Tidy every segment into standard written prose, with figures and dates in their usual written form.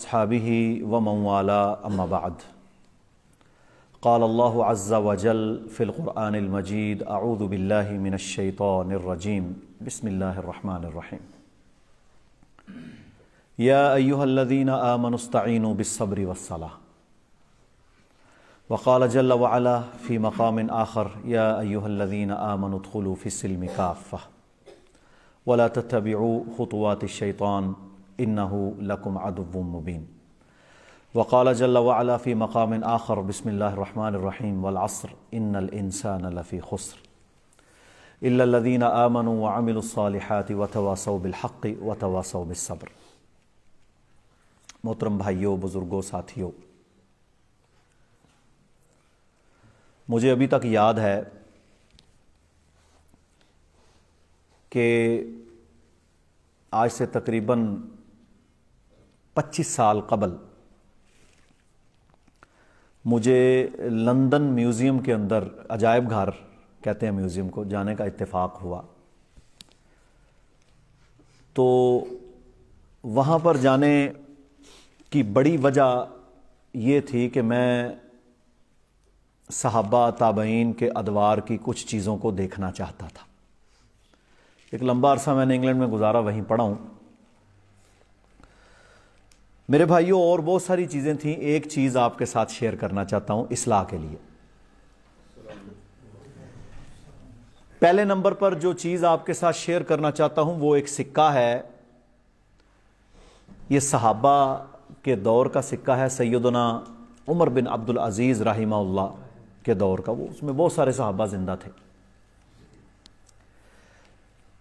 أصحابه ومن والاه أما بعد قال الله عز وجل في القرآن المجيد أعوذ بالله من الشيطان الرجيم بسم الله الرحمن الرحيم يا أيها الذين آمنوا استعينوا بالصبر والصلاة وقال جل وعلا في مقام آخر يا أيها الذين آمنوا ادخلوا في السلم كافة ولا تتبعوا خطوات الشيطان إنه لكم عدو مبين وقال جل وعلا في مقام آخر بسم الله الرحمن الرحيم والعصر إن الإنسان لفي خسر إلا الذين آمنوا وعملوا الصالحات وتواصوا بالحق وتواصوا بالصبر۔ محترم بھائیوں، بزرگوں، ساتھیوں، مجھے ابھی تک یاد ہے کہ آج سے تقریباً 25 سال قبل مجھے لندن میوزیم کے اندر، عجائب گھر کہتے ہیں میوزیم کو، جانے کا اتفاق ہوا۔ تو وہاں پر جانے کی بڑی وجہ یہ تھی کہ میں صحابہ تابعین کے ادوار کی کچھ چیزوں کو دیکھنا چاہتا تھا۔ ایک لمبا عرصہ میں نے انگلینڈ میں گزارا، وہیں پڑھا ہوں۔ میرے بھائیوں، اور بہت ساری چیزیں تھیں، ایک چیز آپ کے ساتھ شیئر کرنا چاہتا ہوں اصلاح کے لیے۔ پہلے نمبر پر جو چیز آپ کے ساتھ شیئر کرنا چاہتا ہوں وہ ایک سکہ ہے۔ یہ صحابہ کے دور کا سکہ ہے، سیدنا عمر بن عبد العزیز رحمہ اللہ کے دور کا۔ وہ اس میں بہت سارے صحابہ زندہ تھے۔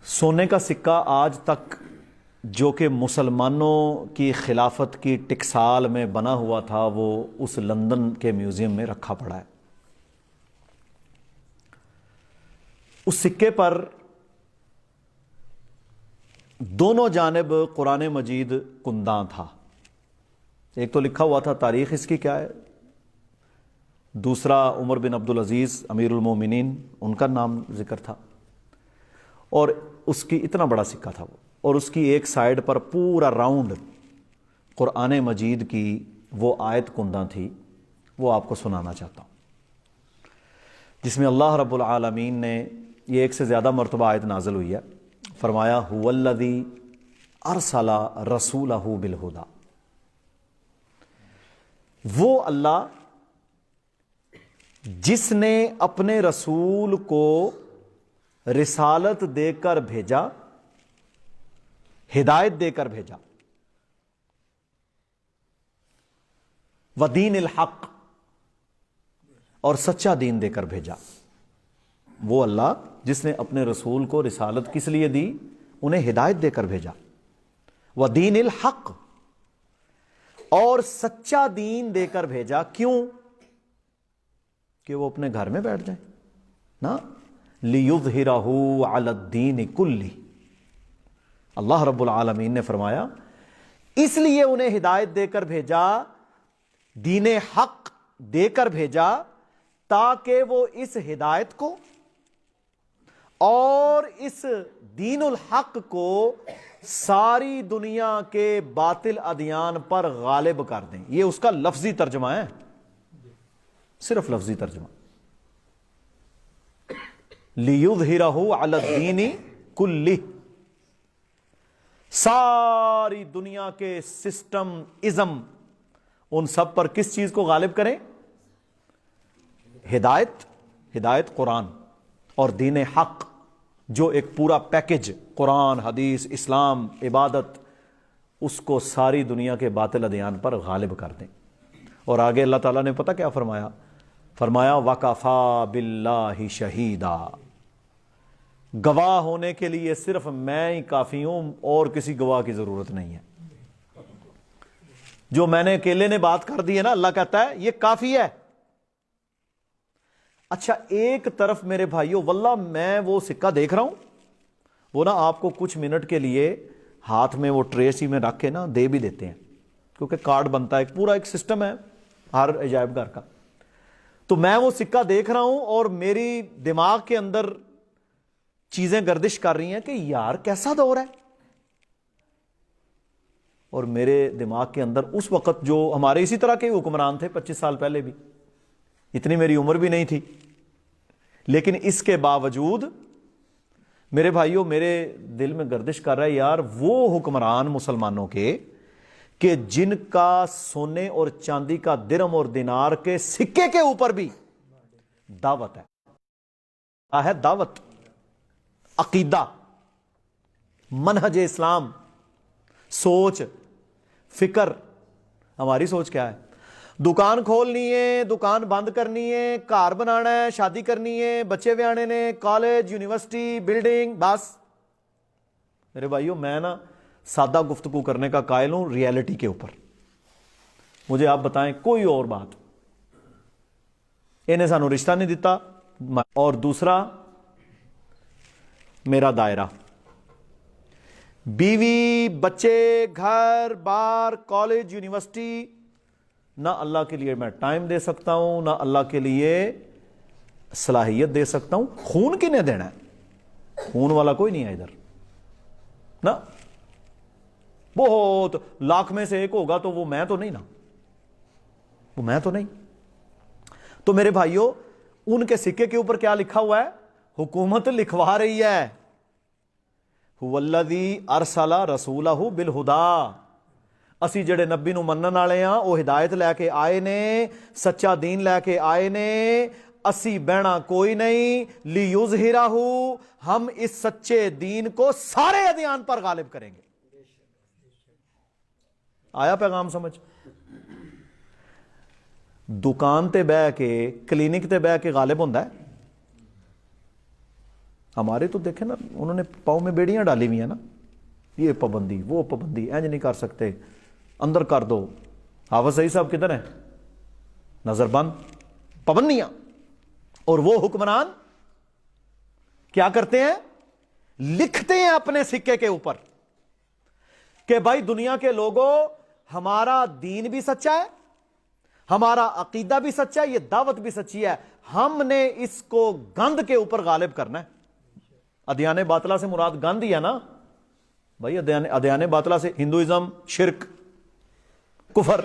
سونے کا سکہ آج تک جو کہ مسلمانوں کی خلافت کی ٹکسال میں بنا ہوا تھا، وہ اس لندن کے میوزیم میں رکھا پڑا ہے۔ اس سکے پر دونوں جانب قرآن مجید کنداں تھا۔ ایک تو لکھا ہوا تھا تاریخ اس کی کیا ہے، دوسرا عمر بن عبد العزیز امیر المومنین ان کا نام ذکر تھا، اور اس کی اتنا بڑا سکہ تھا وہ، اور اس کی ایک سائیڈ پر پورا راؤنڈ قرآن مجید کی وہ آیت کندہ تھی۔ وہ آپ کو سنانا چاہتا ہوں، جس میں اللہ رب العالمین نے، یہ ایک سے زیادہ مرتبہ آیت نازل ہوئی ہے، فرمایا هو الذی ارسل رسولہ بالہدی، وہ اللہ جس نے اپنے رسول کو رسالت دے کر بھیجا، ہدایت دے کر بھیجا، ودین الحق، اور سچا دین دے کر بھیجا۔ وہ اللہ جس نے اپنے رسول کو رسالت کس لیے دی؟ انہیں ہدایت دے کر بھیجا، ودین الحق، اور سچا دین دے کر بھیجا۔ کیوں؟ کہ وہ اپنے گھر میں بیٹھ جائیں نا، لِيُظْهِرَهُ عَلَى الدِّينِ كُلِّهِ۔ اللہ رب العالمین نے فرمایا اس لیے انہیں ہدایت دے کر بھیجا، دین حق دے کر بھیجا، تاکہ وہ اس ہدایت کو اور اس دین الحق کو ساری دنیا کے باطل ادیان پر غالب کر دیں۔ یہ اس کا لفظی ترجمہ ہے، صرف لفظی ترجمہ، لِيُظْهِرَهُ عَلَى الدِّينِ كُلِّهِ، ساری دنیا کے سسٹم ازم ان سب پر کس چیز کو غالب کریں؟ ہدایت قرآن اور دین حق، جو ایک پورا پیکج قرآن، حدیث، اسلام، عبادت، اس کو ساری دنیا کے باطل ادیان پر غالب کر دیں۔ اور آگے اللہ تعالیٰ نے پتہ کیا فرمایا؟ فرمایا وَكَفَى بِاللَّهِ شَهِيدًا، گواہ ہونے کے لیے صرف میں ہی کافی ہوں، اور کسی گواہ کی ضرورت نہیں ہے۔ جو میں نے اکیلے نے بات کر دی ہے نا، اللہ کہتا ہے یہ کافی ہے۔ اچھا، ایک طرف میرے بھائیوں، واللہ میں وہ سکہ دیکھ رہا ہوں، وہ نا آپ کو کچھ منٹ کے لیے ہاتھ میں وہ ٹریسی میں رکھ کے نا دے بھی دیتے ہیں، کیونکہ کارڈ بنتا ہے، پورا ایک سسٹم ہے ہر عجائب گھر کا۔ تو میں وہ سکہ دیکھ رہا ہوں اور میری دماغ کے اندر چیزیں گردش کر رہی ہیں کہ یار کیسا دور ہے، اور میرے دماغ کے اندر اس وقت جو ہمارے اسی طرح کے حکمران تھے 25 سال پہلے بھی، اتنی میری عمر بھی نہیں تھی، لیکن اس کے باوجود میرے بھائیوں میرے دل میں گردش کر رہا ہے یار وہ حکمران مسلمانوں کے کہ جن کا سونے اور چاندی کا درم اور دینار کے سکے کے اوپر بھی دعوت ہے دعوت، عقیدہ، منہج اسلام، سوچ، فکر. ہماری سوچ کیا ہے؟ دکان کھولنی ہے، دکان بند کرنی ہے، گھر بنانا ہے، شادی کرنی ہے، بچے بیانے نے، کالج، یونیورسٹی، بلڈنگ، بس. میرے بھائیوں میں نا سادہ گفتگو کرنے کا قائل ہوں ریالٹی کے اوپر. مجھے آپ بتائیں کوئی اور بات. انہیں سانو رشتہ نہیں دیتا، اور دوسرا میرا دائرہ، بیوی، بچے، گھر بار، کالج، یونیورسٹی، نہ اللہ کے لیے میں ٹائم دے سکتا ہوں، نہ اللہ کے لیے صلاحیت دے سکتا ہوں. خون کنے دینا ہے؟ خون والا کوئی نہیں ہے ادھر نا. بہت لاکھ میں سے ایک ہوگا تو وہ میں تو نہیں نا، وہ میں تو نہیں. تو میرے بھائیوں ان کے سکے کے اوپر کیا لکھا ہوا ہے؟ حکومت لکھوا رہی ہے هو الذی ارسل رسولہ بالہدی. اسی جڑے نبی نو منن والے ہاں وہ ہدایت لے کے آئے نے، سچا دین لے کے آئے نے. اسی بہنا کوئی نہیں، لیظہرہ، ہم اس سچے دین کو سارے ادیان پر غالب کریں گے. آیا پیغام سمجھ؟ دکان تے بہ کے، کلینک تے بہ کے غالب ہوندہ ہے؟ ہمارے تو دیکھیں نا انہوں نے پاؤں میں بیڑیاں ڈالی ہوئی ہیں نا، یہ پابندی وہ پابندی، اینج نہیں کر سکتے، اندر کر دو. حافظ سعید صاحب کدھر ہیں؟ نظر بند، پابندیاں. اور وہ حکمران کیا کرتے ہیں؟ لکھتے ہیں اپنے سکے کے اوپر کہ بھائی دنیا کے لوگوں ہمارا دین بھی سچا ہے، ہمارا عقیدہ بھی سچا ہے، یہ دعوت بھی سچی ہے، ہم نے اس کو گند کے اوپر غالب کرنا ہے. ادیان باطلہ سے مراد گند ہی ہے نا بھائی. ادیان باطلہ سے ہندوازم، شرک، کفر،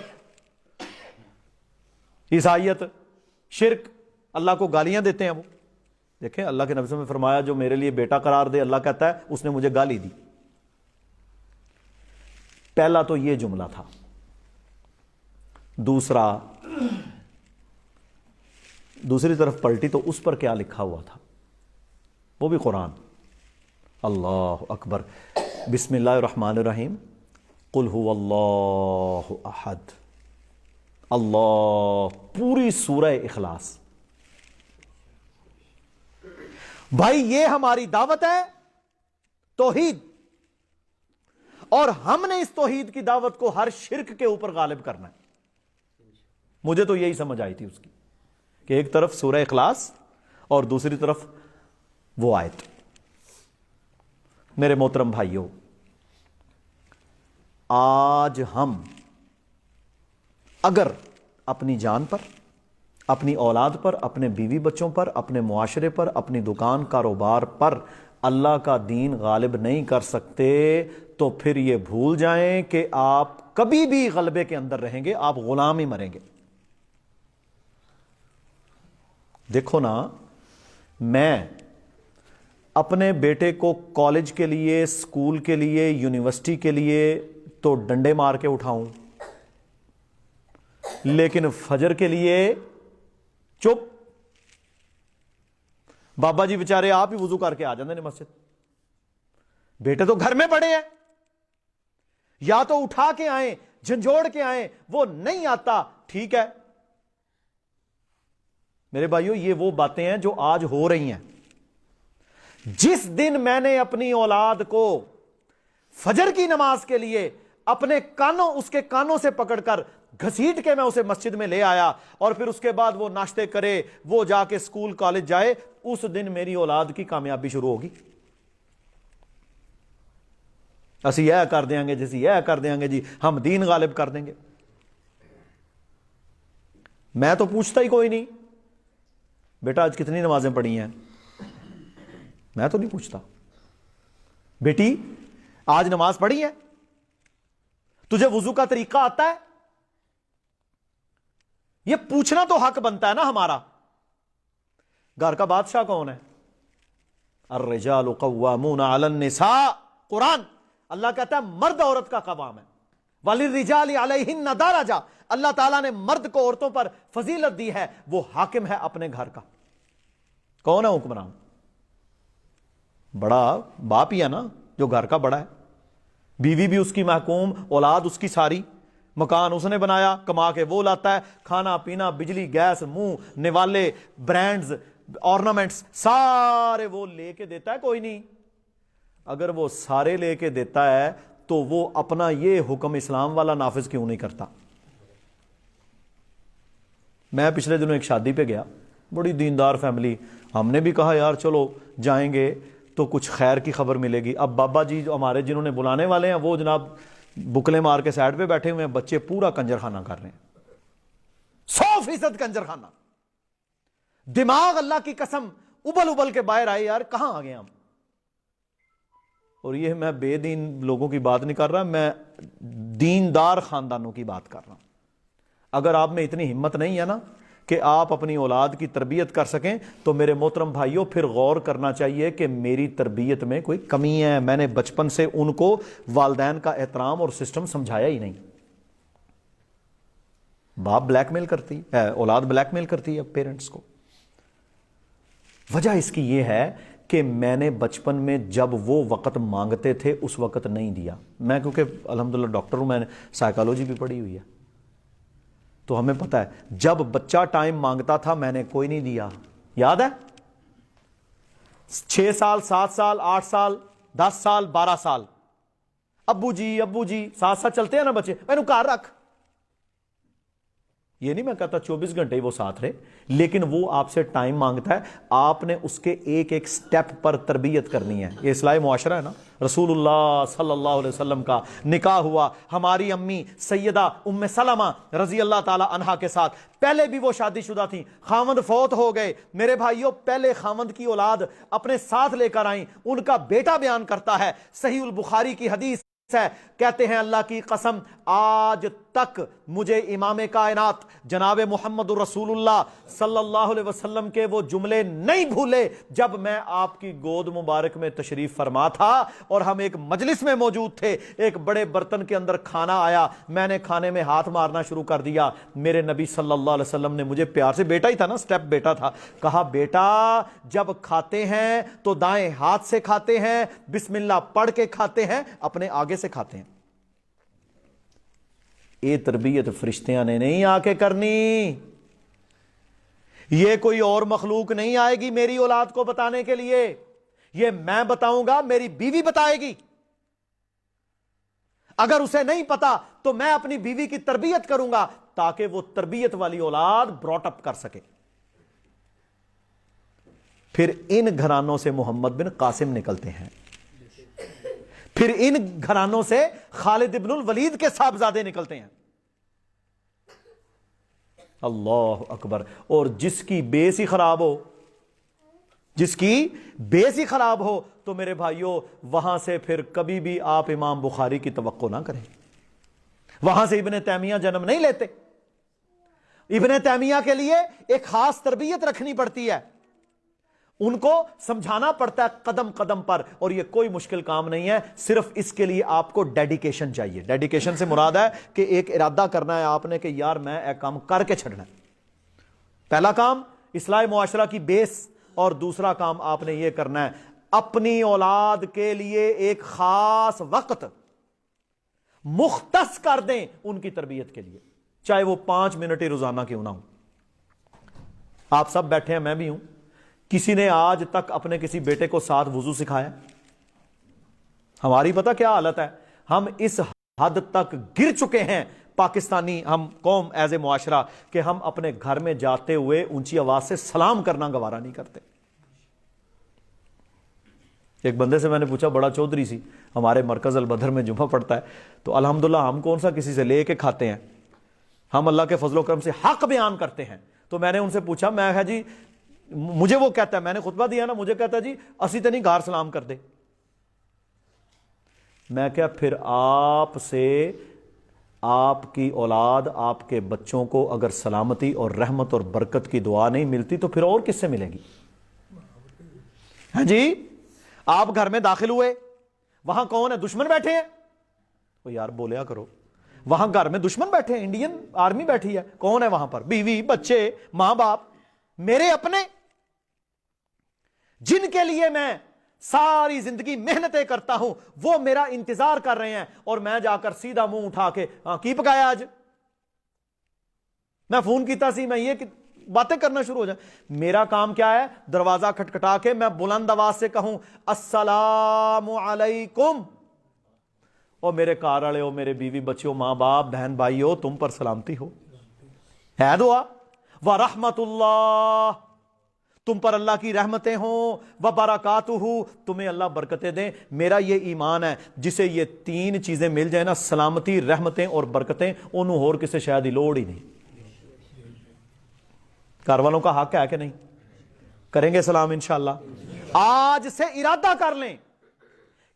عیسائیت، شرک، اللہ کو گالیاں دیتے ہیں وہ. دیکھیں اللہ کے نبی صلی اللہ علیہ وسلم نے فرمایا جو میرے لیے بیٹا قرار دے، اللہ کہتا ہے اس نے مجھے گالی دی. پہلا تو یہ جملہ تھا. دوسری طرف پلٹی تو اس پر کیا لکھا ہوا تھا؟ وہ بھی قرآن. اللہ اکبر. بسم اللہ الرحمن الرحیم. قل هو اللہ احد. اللہ، پوری سورہ اخلاص. بھائی یہ ہماری دعوت ہے، توحید، اور ہم نے اس توحید کی دعوت کو ہر شرک کے اوپر غالب کرنا ہے. مجھے تو یہی سمجھ آئی تھی اس کی کہ ایک طرف سورہ اخلاص اور دوسری طرف وہ آیت. میرے محترم بھائیوں، آج ہم اگر اپنی جان پر، اپنی اولاد پر، اپنے بیوی بچوں پر، اپنے معاشرے پر، اپنی دکان کاروبار پر اللہ کا دین غالب نہیں کر سکتے تو پھر یہ بھول جائیں کہ آپ کبھی بھی غلبے کے اندر رہیں گے، آپ غلام ہی مریں گے. دیکھو نا، میں اپنے بیٹے کو کالج کے لیے، اسکول کے لیے، یونیورسٹی کے لیے تو ڈنڈے مار کے اٹھاؤں، لیکن فجر کے لیے چپ. بابا جی بیچارے آپ ہی وضو کر کے آ جاندے نے مسجد. بیٹے تو گھر میں پڑے ہیں، یا تو اٹھا کے آئیں، جھنجھوڑ کے آئیں. وہ نہیں آتا، ٹھیک ہے. میرے بھائیوں یہ وہ باتیں ہیں جو آج ہو رہی ہیں. جس دن میں نے اپنی اولاد کو فجر کی نماز کے لیے اپنے کانوں، اس کے کانوں سے پکڑ کر گھسیٹ کے میں اسے مسجد میں لے آیا، اور پھر اس کے بعد وہ ناشتے کرے، وہ جا کے سکول کالج جائے، اس دن میری اولاد کی کامیابی شروع ہوگی. اسی یہ کر دیں گے جیسی یہ کر دیں گے جی، ہم دین غالب کر دیں گے. میں تو پوچھتا ہی کوئی نہیں بیٹا آج کتنی نمازیں پڑھی ہیں، میں تو نہیں پوچھتا. بیٹی آج نماز پڑھی ہے؟ تجھے وضو کا طریقہ آتا ہے؟ یہ پوچھنا تو حق بنتا ہے نا ہمارا. گھر کا بادشاہ کون ہے؟ الرجال قوامون علی النساء. قرآن اللہ کہتا ہے مرد عورت کا قوام ہے. وَلِلرِّجَالِ عَلَيْهِنَّ دَرَجَةٌ. اللہ تعالیٰ نے مرد کو عورتوں پر فضیلت دی ہے. وہ حاکم ہے اپنے گھر کا. کون ہے حکمران؟ بڑا باپ ہی ہے نا جو گھر کا بڑا ہے. بیوی بھی اس کی محکوم، اولاد اس کی ساری. مکان اس نے بنایا، کما کے وہ لاتا ہے. کھانا پینا، بجلی، گیس، منہ نوالے، برانڈز، آرنامنٹس سارے وہ لے کے دیتا ہے. کوئی نہیں. اگر وہ سارے لے کے دیتا ہے تو وہ اپنا یہ حکم اسلام والا نافذ کیوں نہیں کرتا؟ میں پچھلے دنوں ایک شادی پہ گیا، بڑی دیندار فیملی. ہم نے بھی کہا یار چلو جائیں گے تو کچھ خیر کی خبر ملے گی. اب بابا جی جو ہمارے جنہوں نے بلانے والے ہیں وہ جناب بکلے مار کے سائڈ پہ بیٹھے ہوئے ہیں. بچے پورا کنجر خانہ کر رہے ہیں، 100% کنجر خانہ. دماغ اللہ کی قسم ابل ابل کے باہر آئے. یار کہاں آ گئے ہم؟ اور یہ میں بے دین لوگوں کی بات نہیں کر رہا، میں دیندار خاندانوں کی بات کر رہا ہوں. اگر آپ میں اتنی ہمت نہیں ہے نا کہ آپ اپنی اولاد کی تربیت کر سکیں تو میرے محترم بھائیوں پھر غور کرنا چاہیے کہ میری تربیت میں کوئی کمی ہے. میں نے بچپن سے ان کو والدین کا احترام اور سسٹم سمجھایا ہی نہیں. باپ بلیک میل کرتی ہے، اولاد بلیک میل کرتی ہے پیرنٹس کو. وجہ اس کی یہ ہے کہ میں نے بچپن میں جب وہ وقت مانگتے تھے اس وقت نہیں دیا. میں کیونکہ الحمدللہ ڈاکٹر ہوں، میں نے سائیکالوجی بھی پڑھی ہوئی ہے، تو ہمیں پتہ ہے جب بچہ ٹائم مانگتا تھا میں نے کوئی نہیں دیا. یاد ہے 6 سال 7 سال 8 سال 10 سال 12 سال ابو جی ساتھ ساتھ چلتے ہیں نا بچے، میں کار رکھ. یہ نہیں میں کہتا 24 گھنٹے ہی وہ ساتھ رہے، لیکن وہ آپ سے ٹائم مانگتا ہے. آپ نے اس کے ایک ایک سٹیپ پر تربیت کرنی ہے. یہ اصلاح معاشرہ ہے نا. رسول اللہ صلی اللہ علیہ وسلم کا نکاح ہوا ہماری امی سیدہ ام سلمہ رضی اللہ تعالی عنہا کے ساتھ. پہلے بھی وہ شادی شدہ تھیں، خاوند فوت ہو گئے. میرے بھائیوں پہلے خاوند کی اولاد اپنے ساتھ لے کر آئیں. ان کا بیٹا بیان کرتا ہے، صحیح البخاری کی حدیث ہے، کہتے ہیں اللہ کی قسم آج تک مجھے امام کائنات جناب محمد رسول اللہ صلی اللہ علیہ وسلم کے وہ جملے نہیں بھولے جب میں آپ کی گود مبارک میں تشریف فرما تھا اور ہم ایک مجلس میں موجود تھے. ایک بڑے برتن کے اندر کھانا آیا، میں نے کھانے میں ہاتھ مارنا شروع کر دیا. میرے نبی صلی اللہ علیہ وسلم نے مجھے پیار سے، بیٹا ہی تھا نا، سٹیپ بیٹا تھا، کہا بیٹا جب کھاتے ہیں تو دائیں ہاتھ سے کھاتے ہیں، بسم اللہ پڑھ کے کھاتے ہیں، اپنے آگے سے کھاتے ہیں. یہ تربیت فرشتیاں نے نہیں آ کے کرنی. یہ کوئی اور مخلوق نہیں آئے گی میری اولاد کو بتانے کے لیے. یہ میں بتاؤں گا، میری بیوی بتائے گی. اگر اسے نہیں پتا تو میں اپنی بیوی کی تربیت کروں گا تاکہ وہ تربیت والی اولاد براٹ اپ کر سکے. پھر ان گھرانوں سے محمد بن قاسم نکلتے ہیں، پھر ان گھرانوں سے خالد ابن الولید کے صاحبزادے نکلتے ہیں. اللہ اکبر. اور جس کی بیس ہی خراب ہو، جس کی بیس ہی خراب ہو تو میرے بھائیوں وہاں سے پھر کبھی بھی آپ امام بخاری کی توقع نہ کریں. وہاں سے ابن تیمیہ جنم نہیں لیتے. ابن تیمیہ کے لیے ایک خاص تربیت رکھنی پڑتی ہے، ان کو سمجھانا پڑتا ہے قدم قدم پر. اور یہ کوئی مشکل کام نہیں ہے، صرف اس کے لیے آپ کو ڈیڈیکیشن چاہیے. ڈیڈیکیشن سے مراد ہے کہ ایک ارادہ کرنا ہے آپ نے کہ یار میں ایک کام کر کے چھڑنا ہے. پہلا کام اصلاح معاشرہ کی بیس، اور دوسرا کام آپ نے یہ کرنا ہے اپنی اولاد کے لیے ایک خاص وقت مختص کر دیں ان کی تربیت کے لیے، چاہے وہ 5 منٹ ہی روزانہ کیوں نہ ہو. آپ سب بیٹھے ہیں، میں بھی ہوں. کسی نے آج تک اپنے کسی بیٹے کو ساتھ وضو سکھایا؟ ہماری پتہ کیا حالت ہے؟ ہم اس حد تک گر چکے ہیں پاکستانی ہم قوم ایز اے معاشرہ کہ ہم اپنے گھر میں جاتے ہوئے اونچی آواز سے سلام کرنا گوارا نہیں کرتے. ایک بندے سے میں نے پوچھا، بڑا چودھری سی، ہمارے مرکز البدر میں جمعہ پڑتا ہے، تو الحمدللہ ہم کون سا کسی سے لے کے کھاتے ہیں، ہم اللہ کے فضل و کرم سے حق بیان کرتے ہیں. تو میں نے ان سے پوچھا، میں ہے جی مجھے وہ کہتا ہے، میں نے خطبہ دیا نا، مجھے کہتا ہے جی اسی تے نہیں گھر سلام کر دے. میں کیا پھر آپ سے آپ کی اولاد، آپ کے بچوں کو اگر سلامتی اور رحمت اور برکت کی دعا نہیں ملتی تو پھر اور کس سے ملے گی؟ ہاں جی، آپ گھر میں داخل ہوئے، وہاں کون ہے؟ دشمن بیٹھے ہیں؟ وہ یار بولیا کرو، وہاں گھر میں دشمن بیٹھے ہیں، انڈین آرمی بیٹھی ہے، کون ہے وہاں پر؟ بیوی، بچے، ماں باپ، میرے اپنے، جن کے لیے میں ساری زندگی محنتیں کرتا ہوں، وہ میرا انتظار کر رہے ہیں، اور میں جا کر سیدھا منہ اٹھا کے کی پکایا آج؟ میں فون کیتا سی، میں یہ باتیں کرنا شروع ہو جائیں۔ میرا کام کیا ہے؟ دروازہ کھٹکھٹا کے میں بلند آواز سے کہوں السلام علیکم، اور میرے کار والے ہو، میرے بیوی بچوں، ماں باپ، بہن بھائی ہو، تم پر سلامتی ہو، ہے دعا۔ وَرَحْمَتُ اللَّهِ، تم پر اللہ کی رحمتیں ہوں، وَبَرَكَاتُهُ، تمہیں اللہ برکتیں دیں۔ میرا یہ ایمان ہے، جسے یہ تین چیزیں مل جائیں نا، سلامتی، رحمتیں اور برکتیں، انہوں اور کسے شاید ہی لوڑ ہی نہیں۔ گھر والوں کا حق ہے کہ نہیں؟ کریں گے سلام انشاءاللہ؟ آج سے ارادہ کر لیں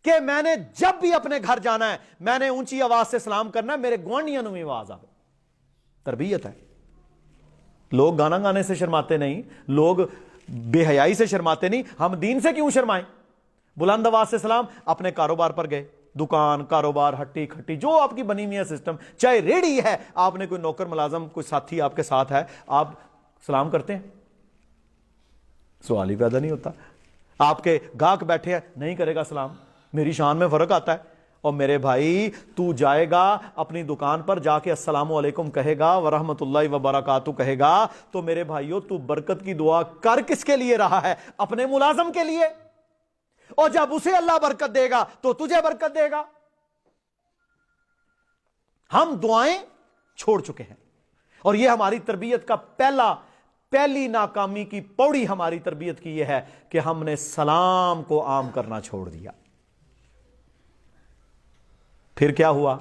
کہ میں نے جب بھی اپنے گھر جانا ہے، میں نے اونچی آواز سے سلام کرنا ہے، میرے گوانڈیاں نو آواز آ۔ تربیت ہے۔ لوگ گانا گانے سے شرماتے نہیں، لوگ بے حیائی سے شرماتے نہیں، ہم دین سے کیوں شرمائیں؟ بلند آواز سے سلام۔ اپنے کاروبار پر گئے، دکان، کاروبار، ہٹی کھٹی، جو آپ کی بنی ہوئی ہے سسٹم، چاہے ریڑھی ہے، آپ نے کوئی نوکر ملازم، کوئی ساتھی آپ کے ساتھ ہے، آپ سلام کرتے ہیں؟ سوال ہی پیدا نہیں ہوتا۔ آپ کے گاہک بیٹھے ہیں، نہیں کرے گا سلام؟ میری شان میں فرق آتا ہے۔ اور میرے بھائی، تو جائے گا اپنی دکان پر، جا کے السلام علیکم کہے گا، ورحمۃ اللہ وبرکاتہ کہے گا، تو میرے بھائیو، تو برکت کی دعا کر کس کے لیے رہا ہے؟ اپنے ملازم کے لیے۔ اور جب اسے اللہ برکت دے گا تو تجھے برکت دے گا۔ ہم دعائیں چھوڑ چکے ہیں، اور یہ ہماری تربیت کا پہلی ناکامی کی پوڑی ہماری تربیت کی یہ ہے کہ ہم نے سلام کو عام کرنا چھوڑ دیا۔ پھر کیا ہوا؟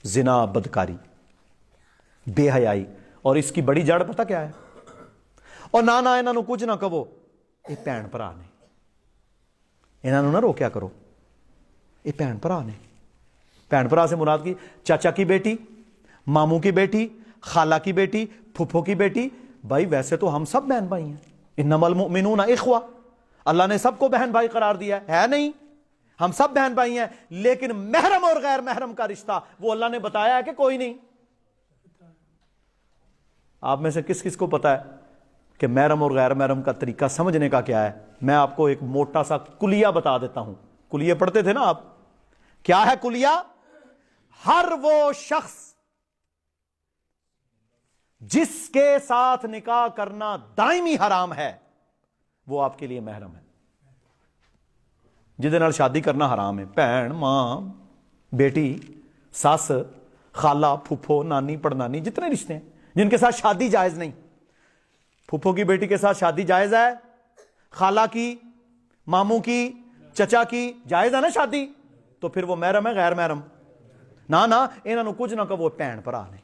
زنا، بدکاری، بے حیائی، اور اس کی بڑی جڑ پتہ کیا ہے؟ اور نہ انہاں نو کچھ نہ کہو، یہ بھین بھرا نے، انہاں نو نہ روکیا کرو، یہ بھین بھرا نے۔ بھین بھرا سے مراد کی؟ چاچا کی بیٹی، ماموں کی بیٹی، خالہ کی بیٹی، پھپھو کی بیٹی۔ بھائی ویسے تو ہم سب بہن بھائی ہیں، انما المؤمنون اخوہ، اللہ نے سب کو بہن بھائی قرار دیا ہے نہیں؟ ہم سب بہن بھائی ہیں، لیکن محرم اور غیر محرم کا رشتہ وہ اللہ نے بتایا ہے کہ کوئی نہیں؟ آپ میں سے کس کس کو پتا ہے کہ محرم اور غیر محرم کا طریقہ سمجھنے کا کیا ہے؟ میں آپ کو ایک موٹا سا کلیہ بتا دیتا ہوں۔ کلیہ پڑھتے تھے نا آپ؟ کیا ہے کلیہ؟ ہر وہ شخص جس کے ساتھ نکاح کرنا دائمی حرام ہے، وہ آپ کے لیے محرم ہے۔ جہدے نال شادی کرنا حرام ہے، بہن، ماں، بیٹی، ساس، خالہ، پھپھو، نانی، پڑنانی، جتنے رشتے ہیں جن کے ساتھ شادی جائز نہیں۔ پھپھو کی بیٹی کے ساتھ شادی جائز ہے، خالہ کی، ماموں کی، چچا کی جائز ہے نا شادی؟ تو پھر وہ محرم ہے غیر محرم؟ نہ انہاں نو کچھ نہ کہو، بھین بھرا نے،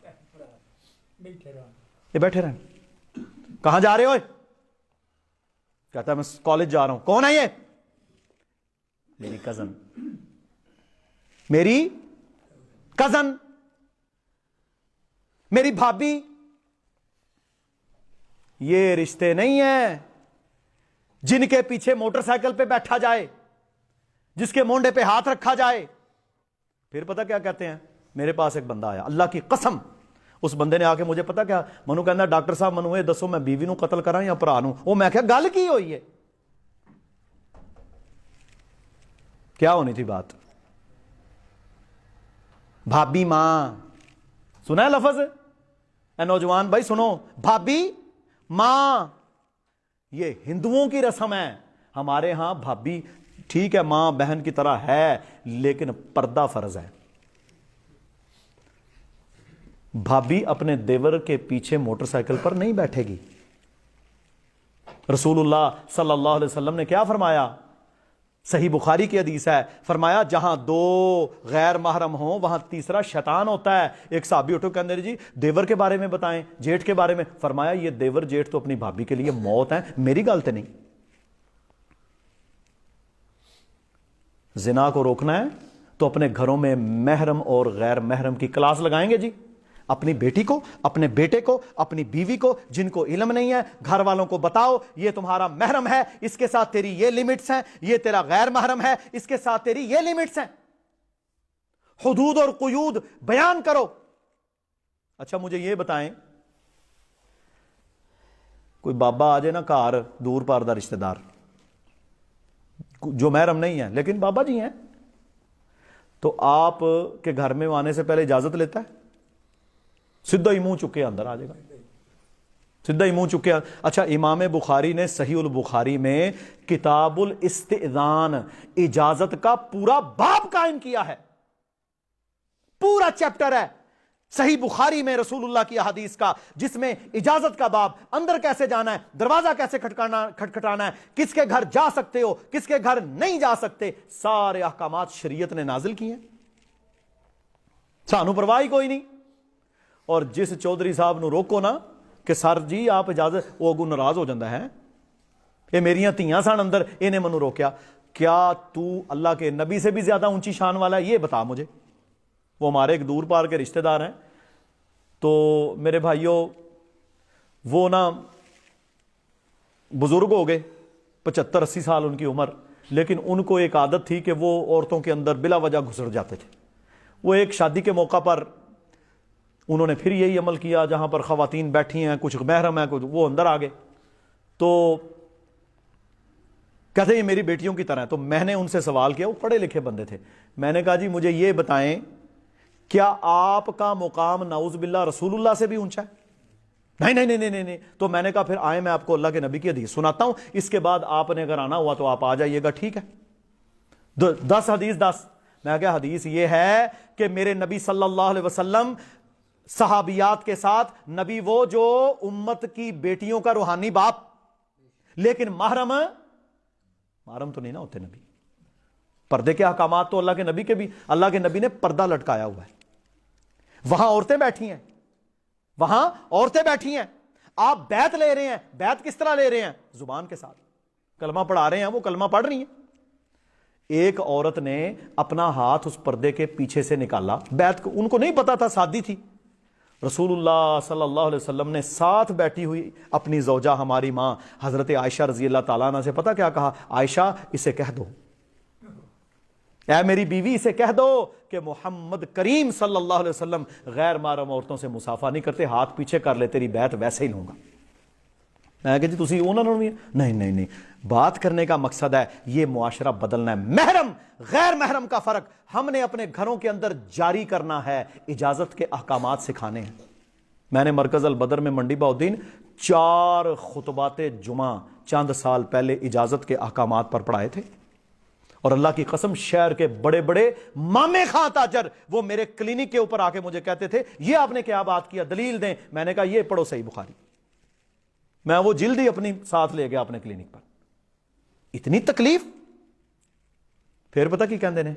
یہ بیٹھے رہن۔ کہاں جا رہے ہو؟ کہتا ہے میں کالج جا رہا ہوں۔ کون ہے یہ؟ میری کزن، میری کزن، میری بھابھی۔ یہ رشتے نہیں ہیں جن کے پیچھے موٹر سائیکل پہ بیٹھا جائے، جس کے مونڈے پہ ہاتھ رکھا جائے۔ پھر پتہ کیا کہتے ہیں؟ میرے پاس ایک بندہ آیا، اللہ کی قسم، اس بندے نے آ کے مجھے پتا کیا منو کہنا، ڈاکٹر صاحب منو یہ دسو میں بیوی نو قتل کراں یا بھرا نو؟ وہ میں کہا گل کی ہوئی ہے؟ کیا ہونی تھی بات؟ بھابی ماں، سنا ہے لفظ؟ اے نوجوان بھائی سنو، بھابی ماں، یہ ہندوؤں کی رسم ہے۔ ہمارے ہاں بھابی ٹھیک ہے، ماں بہن کی طرح ہے، لیکن پردہ فرض ہے۔ بھابی اپنے دیور کے پیچھے موٹر سائیکل پر نہیں بیٹھے گی۔ رسول اللہ صلی اللہ علیہ وسلم نے کیا فرمایا؟ صحیح بخاری کی حدیث ہے، فرمایا جہاں دو غیر محرم ہوں وہاں تیسرا شیطان ہوتا ہے۔ ایک صحابی اٹھو کہنے جی دیور کے بارے میں بتائیں، جیٹھ کے بارے میں۔ فرمایا یہ دیور جیٹھ تو اپنی بھابی کے لیے موت ہیں، میری غلط نہیں۔ زنا کو روکنا ہے تو اپنے گھروں میں محرم اور غیر محرم کی کلاس لگائیں گے جی، اپنی بیٹی کو، اپنے بیٹے کو، اپنی بیوی کو، جن کو علم نہیں ہے گھر والوں کو بتاؤ یہ تمہارا محرم ہے، اس کے ساتھ تیری یہ لمٹس ہیں، یہ تیرا غیر محرم ہے، اس کے ساتھ تیری یہ لمٹس ہیں، حدود اور قیود بیان کرو۔ اچھا مجھے یہ بتائیں، کوئی بابا آ جائے نا گھر، دور پار دا رشتہ دار جو محرم نہیں ہے لیکن بابا جی ہیں، تو آپ کے گھر میں آنے سے پہلے اجازت لیتا ہے؟ سیدھا ہی منہ چکے اندر آ جائے گا، سیدھا ہی منہ چکے۔ اچھا امام بخاری نے صحیح البخاری میں کتاب الاستئذان، اجازت کا پورا باب قائم کیا ہے، پورا چیپٹر ہے صحیح بخاری میں رسول اللہ کی حدیث کا، جس میں اجازت کا باب، اندر کیسے جانا ہے، دروازہ کیسے کھٹکھٹانا ہے، کس کے گھر جا سکتے ہو، کس کے گھر نہیں جا سکتے، سارے احکامات شریعت نے نازل کیے ہیں، سانو پرواہ ہی کوئی نہیں۔ اور جس چودھری صاحب نو روکو نا کہ سر جی آپ اجازت، وہ اگوں ناراض ہو جاتا ہے، یہ میریاں تیاں سن اندر، انہیں منو روکیا۔ کیا تو اللہ کے نبی سے بھی زیادہ اونچی شان والا ہے؟ یہ بتا مجھے۔ وہ ہمارے ایک دور پار کے رشتہ دار ہیں، تو میرے بھائیوں وہ نا بزرگ ہو گئے، 75-80 سال ان کی عمر، لیکن ان کو ایک عادت تھی کہ وہ عورتوں کے اندر بلا وجہ گھسڑ جاتے تھے۔ وہ ایک شادی کے موقع پر انہوں نے پھر یہی عمل کیا، جہاں پر خواتین بیٹھی ہیں، کچھ محرم ہیں، کچھ، وہ اندر آ گئے، تو کہتے ہیں یہ میری بیٹیوں کی طرح ہے۔ تو میں نے ان سے سوال کیا، وہ پڑھے لکھے بندے تھے، میں نے کہا جی مجھے یہ بتائیں کیا آپ کا مقام نعوذ باللہ رسول اللہ سے بھی اونچا ہے؟ نہیں نہیں نہیں نہیں نہیں۔ تو میں نے کہا پھر آئیں میں آپ کو اللہ کے نبی کی حدیث سناتا ہوں، اس کے بعد آپ نے اگر آنا ہوا تو آپ آ جائیے گا، ٹھیک ہے؟ 10 حدیث 10۔ میں کہا حدیث یہ ہے کہ میرے نبی صلی اللہ علیہ وسلم صحابیات کے ساتھ، نبی وہ جو امت کی بیٹیوں کا روحانی باپ، لیکن محرم تو نہیں نا ہوتے نبی۔ پردے کے احکامات تو اللہ کے نبی کے بھی، اللہ کے نبی نے پردہ لٹکایا ہوا ہے، وہاں عورتیں بیٹھی ہیں، وہاں عورتیں بیٹھی ہیں، آپ بیعت لے رہے ہیں، بیعت کس طرح لے رہے ہیں؟ زبان کے ساتھ کلمہ پڑھا رہے ہیں، وہ کلمہ پڑھ رہی ہیں۔ ایک عورت نے اپنا ہاتھ اس پردے کے پیچھے سے نکالا، بیعت ان کو نہیں پتا تھا، شادی تھی، رسول اللہ صلی اللہ علیہ وسلم نے ساتھ بیٹھی ہوئی اپنی زوجہ ہماری ماں حضرت عائشہ رضی اللہ تعالیٰ عنہ سے پتہ کیا کہا؟ عائشہ اسے کہہ دو، اے میری بیوی اسے کہہ دو کہ محمد کریم صلی اللہ علیہ وسلم غیر محرم عورتوں سے مصافحہ نہیں کرتے، ہاتھ پیچھے کر لے، تیری بیعت ویسے ہی لوں گا۔ میں کہ جی تسی انہوں نے نہیں نہیں نہیں، بات کرنے کا مقصد ہے یہ معاشرہ بدلنا ہے، محرم غیر محرم کا فرق ہم نے اپنے گھروں کے اندر جاری کرنا ہے، اجازت کے احکامات سکھانے ہیں۔ میں نے مرکز البدر میں منڈی بہاؤالدین 4 خطبات جمعہ چند سال پہلے اجازت کے احکامات پر پڑھائے تھے، اور اللہ کی قسم شہر کے بڑے بڑے مامے خاں تاجر وہ میرے کلینک کے اوپر آ کے مجھے کہتے تھے یہ آپ نے کیا بات کیا، دلیل دیں۔ میں نے کہا یہ پڑھو صحیح بخاری، میں وہ جلد ہی اپنی ساتھ لے گیا اپنے کلینک پر۔ اتنی تکلیف، پھر پتہ کی کہندے نے،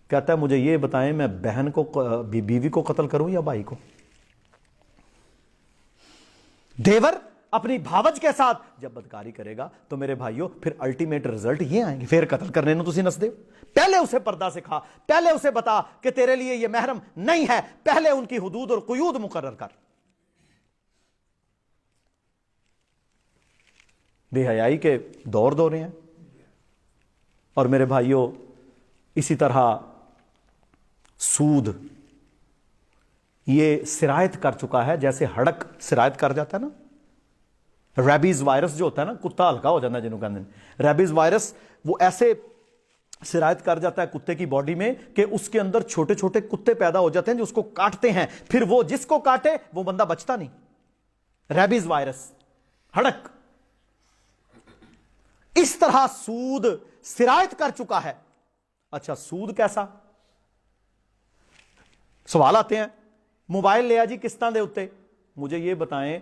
کہتا ہے مجھے یہ بتائیں میں بہن کو، بیوی کو قتل کروں یا بھائی کو؟ دیور اپنی بھاوج کے ساتھ جب بدکاری کرے گا تو میرے بھائیوں پھر الٹیمیٹ رزلٹ یہ آئیں گے، پھر قتل کرنے نو تسی نس دے۔ پہلے اسے پردہ سکھا، پہلے اسے بتا کہ تیرے لیے یہ محرم نہیں ہے، پہلے ان کی حدود اور قیود مقرر کر۔ بے حیائی کے دور دورے ہیں۔ اور میرے بھائیوں اسی طرح سود یہ سرایت کر چکا ہے، جیسے ہڑک سرایت کر جاتا ہے نا، ریبیز وائرس جو ہوتا ہے نا، کتا ہلکا ہو جاتا ہے جنہوں کہتے ہیں ریبیز وائرس، وہ ایسے سرایت کر جاتا ہے کتے کی باڈی میں کہ اس کے اندر چھوٹے چھوٹے کتے پیدا ہو جاتے ہیں جو اس کو کاٹتے ہیں، پھر وہ جس کو کاٹے وہ بندہ بچتا نہیں۔ ریبیز وائرس، ہڑک، اس طرح سود سرایت کر چکا ہے۔ اچھا سود کیسا؟ سوال آتے ہیں، موبائل لیا جی قسطاں دے اتے، مجھے یہ بتائیں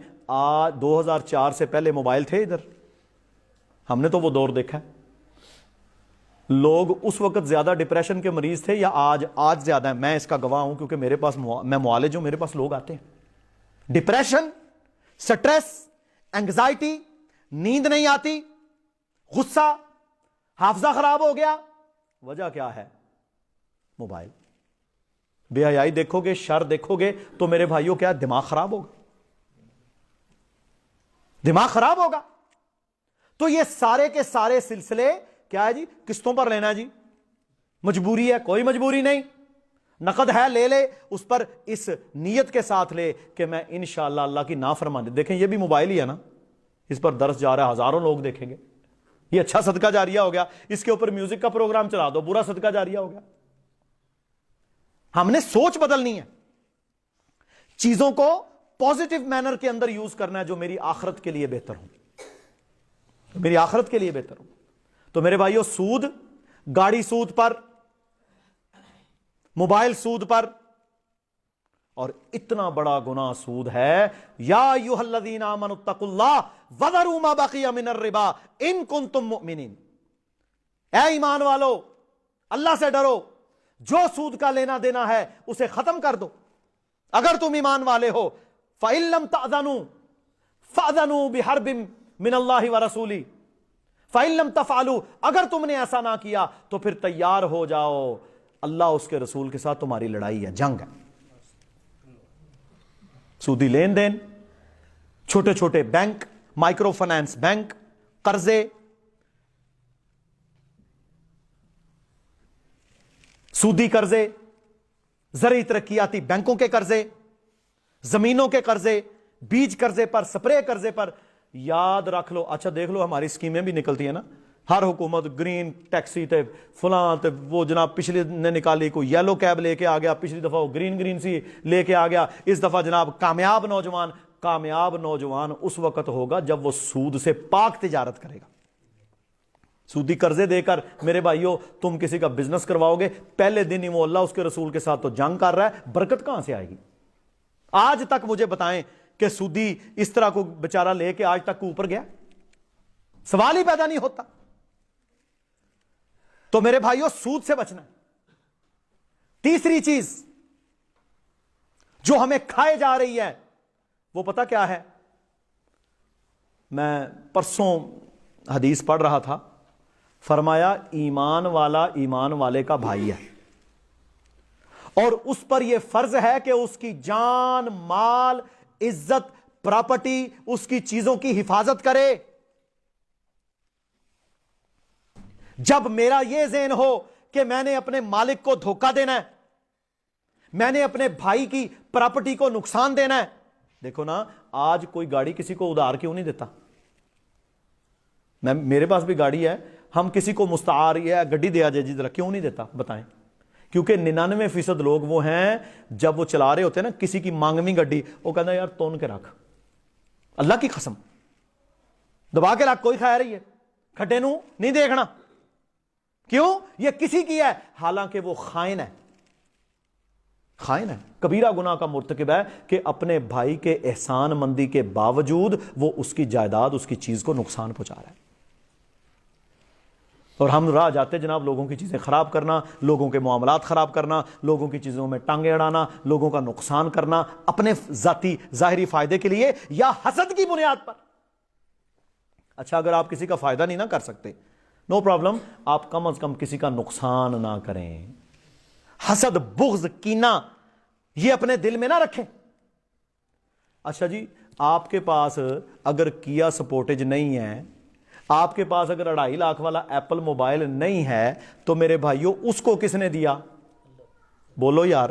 2004 سے پہلے موبائل تھے ادھر؟ ہم نے تو وہ دور دیکھا ہے۔ لوگ اس وقت زیادہ ڈپریشن کے مریض تھے یا آج زیادہ ہیں؟ میں اس کا گواہ ہوں کیونکہ میرے پاس، میں معالج ہوں، میرے پاس لوگ آتے ہیں۔ ڈپریشن، سٹریس، اینگزائٹی، نیند نہیں آتی، غصہ، حافظہ خراب ہو گیا، وجہ کیا ہے؟ موبائل. بے حیائی دیکھو گے, شر دیکھو گے تو میرے بھائیوں کیا دماغ خراب ہوگا, دماغ خراب ہوگا. تو یہ سارے کے سارے سلسلے کیا ہے جی, قسطوں پر لینا جی, مجبوری ہے, کوئی مجبوری نہیں. نقد ہے لے لے, اس پر اس نیت کے ساتھ لے کہ میں انشاءاللہ اللہ کی نافرمانی. دیکھیں یہ بھی موبائل ہی ہے نا, اس پر درس جا رہا ہے, ہزاروں لوگ دیکھیں گے, یہ اچھا صدقہ جاریہ ہو گیا. اس کے اوپر میوزک کا پروگرام چلا دو, برا صدقہ جاریہ ہو گیا. ہم نے سوچ بدلنی ہے, چیزوں کو پازیٹیو مینر کے اندر یوز کرنا ہے جو میری آخرت کے لیے بہتر ہوں, میری آخرت کے لیے بہتر ہوں. تو میرے بھائیو, سود, گاڑی سود پر, موبائل سود پر, اور اتنا بڑا گناہ سود ہے. یا ایھا الذین آمنوا اتقوا اللہ وذروا ما بقی من الربا ان کنتم مؤمنین. اے ایمان والو, اللہ سے ڈرو, جو سود کا لینا دینا ہے اسے ختم کر دو اگر تم ایمان والے ہو. فَإِن لَمْ تَأْذَنُوا فَأْذَنُوا بِحَرْبٍ مِّنَ اللَّهِ وَرَسُولِهِ فَإِن لَمْ تَفْعَلُوا, اگر تم نے ایسا نہ کیا تو پھر تیار ہو جاؤ, اللہ اس کے رسول کے ساتھ تمہاری لڑائی ہے, جنگ ہے. سودی لین دین, چھوٹے چھوٹے بینک, مائکرو فائنانس بینک, قرضے, سودی قرضے, زرعی ترقیاتی بینکوں کے قرضے, زمینوں کے قرضے, بیج قرضے پر, سپرے قرضے پر. یاد رکھ لو, اچھا دیکھ لو ہماری اسکیمیں بھی نکلتی ہیں نا, ہر حکومت گرین ٹیکسی تے فلاں تے وہ جناب پچھلی نے نکالی, کوئی یلو کیب لے کے آ گیا, پچھلی دفعہ وہ گرین سی لے کے آ گیا, اس دفعہ جناب کامیاب نوجوان اس وقت ہوگا جب وہ سود سے پاک تجارت کرے گا. سودی قرضے دے کر میرے بھائیوں تم کسی کا بزنس کرواؤ گے, پہلے دن ہی وہ اللہ اس کے رسول کے ساتھ تو جنگ کر رہا ہے, برکت کہاں سے آئے گی؟ آج تک مجھے بتائیں کہ سودی اس طرح کو بیچارہ لے کے آج تک اوپر گیا؟ سوال ہی پیدا نہیں ہوتا. تو میرے بھائیوں سود سے بچنا ہے. تیسری چیز جو ہمیں کھائے جا رہی ہے وہ پتہ کیا ہے؟ میں پرسوں حدیث پڑھ رہا تھا, فرمایا ایمان والا ایمان والے کا بھائی ہے, اور اس پر یہ فرض ہے کہ اس کی جان, مال, عزت, پراپرٹی, اس کی چیزوں کی حفاظت کرے. جب میرا یہ ذہن ہو کہ میں نے اپنے مالک کو دھوکہ دینا ہے, میں نے اپنے بھائی کی پراپرٹی کو نقصان دینا ہے. دیکھو نا, آج کوئی گاڑی کسی کو ادھار کیوں نہیں دیتا؟ میرے پاس بھی گاڑی ہے, ہم کسی کو مستعار یا گڈی دیا جائے جی ذرا, کیوں نہیں دیتا بتائیں؟ کیونکہ 99% لوگ وہ ہیں جب وہ چلا رہے ہوتے ہیں نا کسی کی مانگویں گڈی, وہ کہتا ہے یار تون کے رکھ, اللہ کی قسم دبا کے رکھ, کوئی خیر ہی ہے, کھڈے نو نہیں دیکھنا. کیوں؟ یہ کسی کی ہے, حالانکہ وہ خائن ہے, خائن ہے, کبیرہ گناہ کا مرتکب ہے کہ اپنے بھائی کے احسان مندی کے باوجود وہ اس کی جائیداد, اس کی چیز کو نقصان پہنچا رہا ہے. اور ہم راہ جاتے جناب لوگوں کی چیزیں خراب کرنا, لوگوں کے معاملات خراب کرنا, لوگوں کی چیزوں میں ٹانگیں اڑانا, لوگوں کا نقصان کرنا اپنے ذاتی ظاہری فائدے کے لیے یا حسد کی بنیاد پر. اچھا اگر آپ کسی کا فائدہ نہیں نہ کر سکتے, نو پرابلم, آپ کم از کم کسی کا نقصان نہ کریں. حسد, بغض, کینہ یہ اپنے دل میں نہ رکھیں. اچھا جی, آپ کے پاس اگر کیا سپورٹیج نہیں ہے, آپ کے پاس اگر 2.5 لاکھ والا ایپل موبائل نہیں ہے, تو میرے بھائیوں اس کو کس نے دیا؟ بولو یار,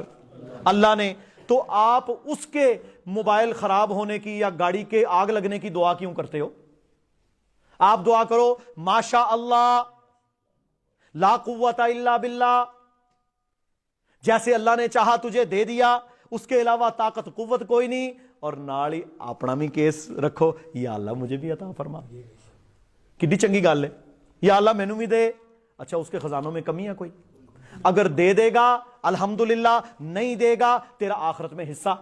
اللہ نے. تو آپ اس کے موبائل خراب ہونے کی یا گاڑی کے آگ لگنے کی دعا کیوں کرتے ہو؟ آپ دعا کرو ماشاء اللہ لا قوت الا باللہ, جیسے اللہ نے چاہا تجھے دے دیا, اس کے علاوہ طاقت قوت کوئی نہیں, اور نال ہی اپنا بھی کیس رکھو, یا اللہ مجھے بھی عطا فرما. کتنی چنگی گل ہے, یا اللہ مینوں بھی دے. اچھا اس کے خزانوں میں کمی ہے کوئی؟ اگر دے دے گا الحمدللہ, نہیں دے گا تیرا آخرت میں حصہ,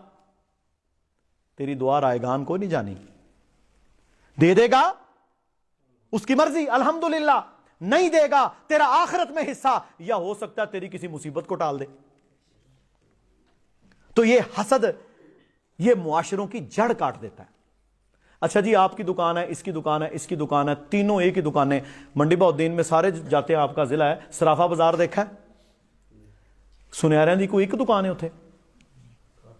تیری دعا رائگان کو نہیں جانی. دے دے گا اس کی مرضی الحمدللہ, نہیں دے گا تیرا آخرت میں حصہ, یا ہو سکتا ہے تیری کسی مصیبت کو ٹال دے. تو یہ حسد یہ معاشروں کی جڑ کاٹ دیتا ہے. اچھا جی, آپ کی دکان ہے, اس کی دکان ہے, اس کی دکان ہے, تینوں ایک ہی دکانیں, منڈی بہاؤالدین میں سارے جاتے ہیں, آپ کا ضلع ہے, سرافہ بازار دیکھا ہے, ਸੁਨਿਆਰਿਆਂ ਦੀ ਕੋਈ ਇੱਕ ਦੁਕਾਨ ਹੈ ਉੱਥੇ,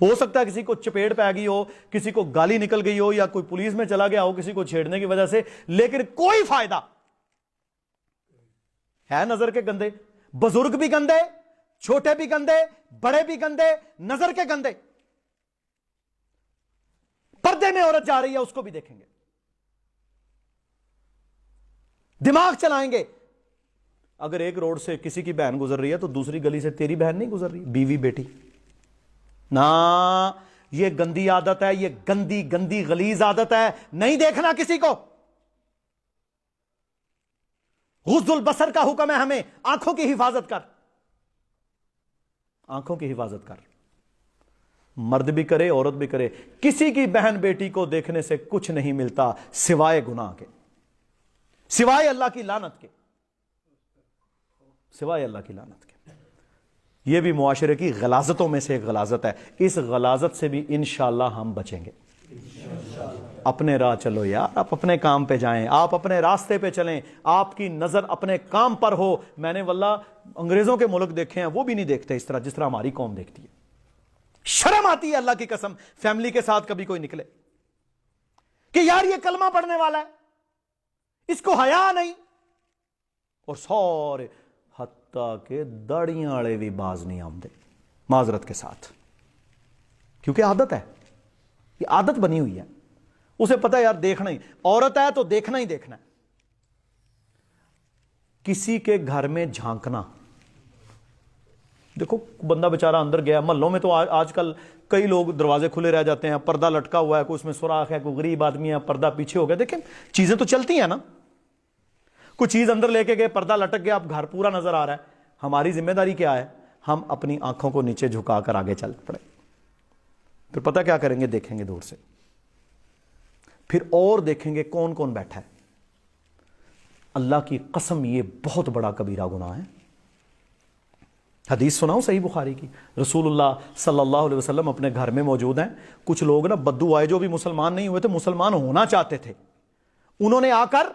ہو سکتا ہے کسی کو چپیٹ پہ گئی ہو, کسی کو گالی نکل گئی ہو, یا کوئی پولیس میں چلا گیا ہو کسی کو چھیڑنے کی وجہ سے, لیکن کوئی فائدہ ہے. نظر کے گندے, بزرگ بھی گندے, چھوٹے بھی گندے, بڑے بھی گندے, نظر کے گندے. پردے میں عورت جا رہی ہے اس کو بھی دیکھیں گے, دماغ چلائیں گے. اگر ایک روڈ سے کسی کی بہن گزر رہی ہے تو دوسری گلی سے تیری بہن نہیں گزر رہی, بیوی بیٹی نا. یہ گندی عادت ہے, یہ گندی گندی غلیظ عادت ہے. نہیں دیکھنا کسی کو. غض البصر کا حکم ہے ہمیں, آنکھوں کی حفاظت کر, آنکھوں کی حفاظت کر. مرد بھی کرے عورت بھی کرے, کسی کی بہن بیٹی کو دیکھنے سے کچھ نہیں ملتا سوائے گناہ کے, سوائے اللہ کی لعنت کے, سوائے اللہ کی لعنت کے. یہ بھی معاشرے کی غلاظتوں میں سے ایک غلاظت ہے. اس غلاظت سے بھی انشاءاللہ ہم بچیں گے. اپنے راہ چلو یار, آپ اپنے کام پہ جائیں, آپ اپنے راستے پہ چلیں, آپ کی نظر اپنے کام پر ہو. میں نے واللہ انگریزوں کے ملک دیکھے ہیں, وہ بھی نہیں دیکھتے اس طرح جس طرح ہماری قوم دیکھتی ہے. شرم آتی ہے اللہ کی قسم فیملی کے ساتھ کبھی کوئی نکلے کہ یار یہ کلمہ پڑھنے والا ہے, اس کو حیا نہیں. اور سارے حتیٰ کہ داڑیاں والے بھی باز نہیں آمدے معذرت کے ساتھ, کیونکہ عادت ہے, یہ عادت بنی ہوئی ہے. اسے پتہ ہے یار دیکھنا ہی, عورت ہے تو دیکھنا ہی دیکھنا ہے. کسی کے گھر میں جھانکنا, دیکھو بندہ بیچارہ اندر گیا, محلوں میں تو آج کل کئی لوگ دروازے کھلے رہ جاتے ہیں, پردہ لٹکا ہوا ہے, کوئی اس میں سوراخ ہے, کوئی غریب آدمی ہے پردہ پیچھے ہو گیا. دیکھیں چیزیں تو چلتی ہیں نا, کوئی چیز اندر لے کے گئے, پردہ لٹک گیا, اب گھر پورا نظر آ رہا ہے. ہماری ذمہ داری کیا ہے؟ ہم اپنی آنکھوں کو نیچے جھکا کر آگے چل پڑے. پھر پتہ کیا کریں گے, دیکھیں گے دور سے, پھر اور دیکھیں گے کون کون بیٹھا ہے. اللہ کی قسم یہ بہت بڑا کبیرہ گناہ ہے. حدیث سناؤں صحیح بخاری کی, رسول اللہ صلی اللہ علیہ وسلم اپنے گھر میں موجود ہیں. کچھ لوگ نا بدو آئے جو بھی مسلمان نہیں ہوئے تھے, مسلمان ہونا چاہتے تھے, انہوں نے آ کر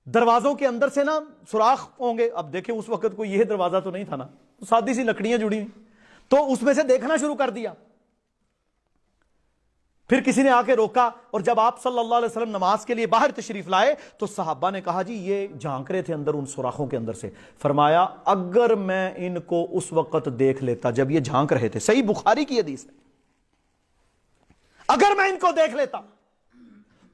دروازوں کے اندر سے نا سوراخ ہوں گے. اب دیکھیں اس وقت کوئی یہ دروازہ تو نہیں تھا نا, سادی سی لکڑیاں جڑی ہوئی, تو اس میں سے دیکھنا شروع کر دیا. پھر کسی نے آ کے روکا, اور جب آپ صلی اللہ علیہ وسلم نماز کے لیے باہر تشریف لائے تو صحابہ نے کہا جی یہ جھانک رہے تھے اندر ان سوراخوں کے اندر سے. فرمایا اگر میں ان کو اس وقت دیکھ لیتا جب یہ جھانک رہے تھے, صحیح بخاری کی حدیث ہے, اگر میں ان کو دیکھ لیتا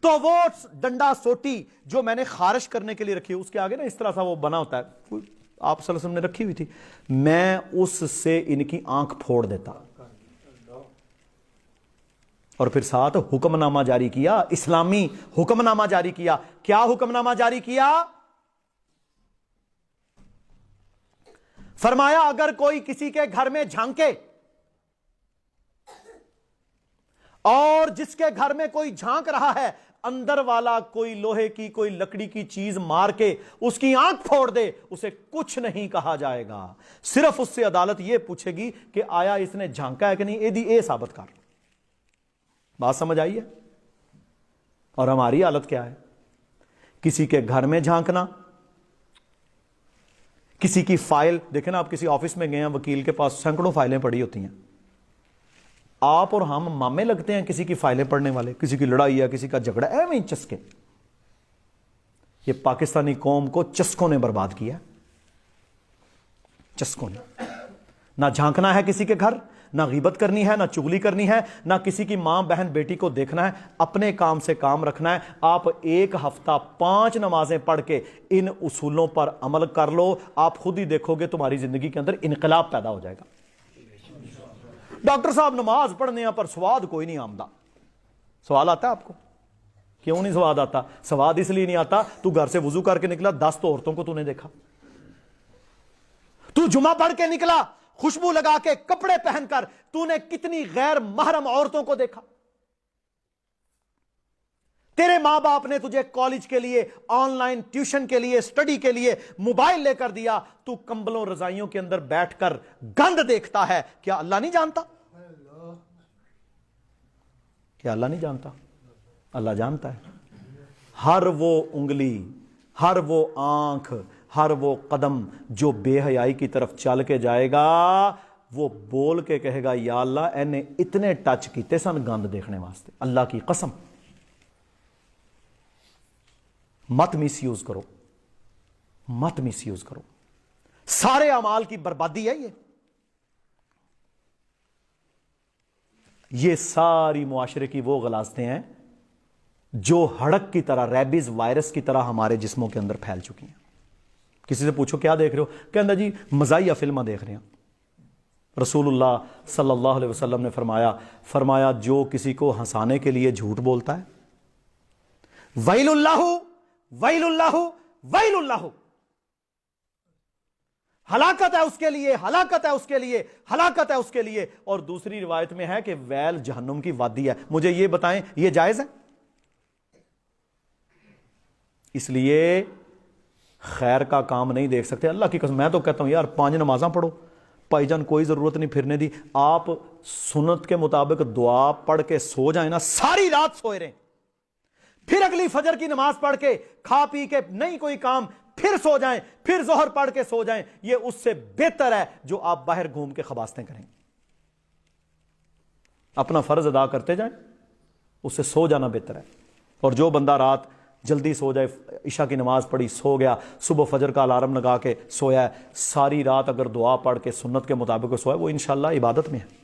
تو وہ ڈنڈا سوٹی جو میں نے خارش کرنے کے لیے رکھی ہے, اس کے آگے نا اس طرح سا وہ بنا ہوتا ہے, آپ صلی اللہ علیہ وسلم نے رکھی ہوئی تھی, میں اس سے ان کی آنکھ پھوڑ دیتا. اور پھر ساتھ حکم نامہ جاری کیا, اسلامی حکم نامہ جاری کیا. کیا حکم نامہ جاری کیا؟ فرمایا اگر کوئی کسی کے گھر میں جھانکے, اور جس کے گھر میں کوئی جھانک رہا ہے, اندر والا کوئی لوہے کی کوئی لکڑی کی چیز مار کے اس کی آنکھ پھوڑ دے, اسے کچھ نہیں کہا جائے گا. صرف اس سے عدالت یہ پوچھے گی کہ آیا اس نے جھانکا ہے کہ نہیں, اے ثابت کر. بات سمجھ آئی ہے؟ اور ہماری حالت کیا ہے؟ کسی کے گھر میں جھانکنا, کسی کی فائل دیکھیں نا, آپ کسی آفس میں گئے ہیں, وکیل کے پاس سینکڑوں فائلیں پڑی ہوتی ہیں, آپ اور ہم مامے لگتے ہیں کسی کی فائلیں پڑھنے والے. کسی کی لڑائی ہے, کسی کا جھگڑا ہے, وہیں چسکے. یہ پاکستانی قوم کو چسکوں نے برباد کیا, چسکوں نے. نہ جھانکنا ہے کسی کے گھر, نہ غیبت کرنی ہے, نہ چغلی کرنی ہے, نہ کسی کی ماں بہن بیٹی کو دیکھنا ہے. اپنے کام سے کام رکھنا ہے. آپ ایک ہفتہ 5 نمازیں پڑھ کے ان اصولوں پر عمل کر لو, آپ خود ہی دیکھو گے تمہاری زندگی کے اندر انقلاب پیدا ہو جائے گا. ڈاکٹر صاحب نماز پڑھنے پر سواد کوئی نہیں آمدہ. سوال آتا ہے آپ کو؟ کیوں نہیں سواد آتا؟ سواد اس لیے نہیں آتا, تو گھر سے وضو کر کے نکلا, 10 تو عورتوں کو تو نے دیکھا. تو جمعہ پڑھ کے نکلا, خوشبو لگا کے, کپڑے پہن کر, تو نے کتنی غیر محرم عورتوں کو دیکھا. تیرے ماں باپ نے تجھے کالج کے لیے, آن لائن ٹیوشن کے لیے, سٹڈی کے لیے موبائل لے کر دیا, تو کمبلوں رضائیوں کے اندر بیٹھ کر گند دیکھتا ہے. کیا اللہ نہیں جانتا؟ کیا اللہ نہیں جانتا؟ اللہ جانتا ہے. ہر وہ انگلی, ہر وہ آنکھ, ہر وہ قدم جو بے حیائی کی طرف چل کے جائے گا, وہ بول کے کہے گا یا اللہ اینے اتنے ٹچ کیتے سن گند دیکھنے واسطے، اللہ کی قسم۔ مت مس یوز کرو، مت مس یوز کرو، سارے اعمال کی بربادی ہے یہ ساری معاشرے کی وہ غلاظتیں ہیں جو ہڑک کی طرح، ریبیز وائرس کی طرح ہمارے جسموں کے اندر پھیل چکی ہیں۔ کسی سے پوچھو کیا دیکھ رہے ہو، کہنا جی مزاحیہ فلمیں دیکھ رہے ہیں۔ رسول اللہ صلی اللہ علیہ وسلم نے فرمایا جو کسی کو ہنسانے کے لیے جھوٹ بولتا ہے، ویل اللہ ویل اللہ ویل اللہ، ہلاکت ہے اس کے لیے، ہلاکت ہے اس کے لیے، ہلاکت ہے اس کے لیے۔ اور دوسری روایت میں ہے کہ ویل جہنم کی وادی ہے۔ مجھے یہ بتائیں یہ جائز ہے؟ اس لیے خیر کا کام نہیں دیکھ سکتے، اللہ کی قسم میں تو کہتا ہوں یار 5 نمازاں پڑھو، بھائی جان کوئی ضرورت نہیں پھرنے دی، آپ سنت کے مطابق دعا پڑھ کے سو جائیں نا، ساری رات سوئے رہیں، پھر اگلی فجر کی نماز پڑھ کے کھا پی کے نہیں کوئی کام پھر سو جائیں، پھر ظہر پڑھ کے سو جائیں، یہ اس سے بہتر ہے جو آپ باہر گھوم کے خباستیں کریں۔ اپنا فرض ادا کرتے جائیں، اس سے سو جانا بہتر ہے۔ اور جو بندہ رات جلدی سو جائے، عشاء کی نماز پڑھی سو گیا، صبح فجر کا الارم لگا کے سویا ہے، ساری رات اگر دعا پڑھ کے سنت کے مطابق سویا، وہ انشاءاللہ عبادت میں ہے۔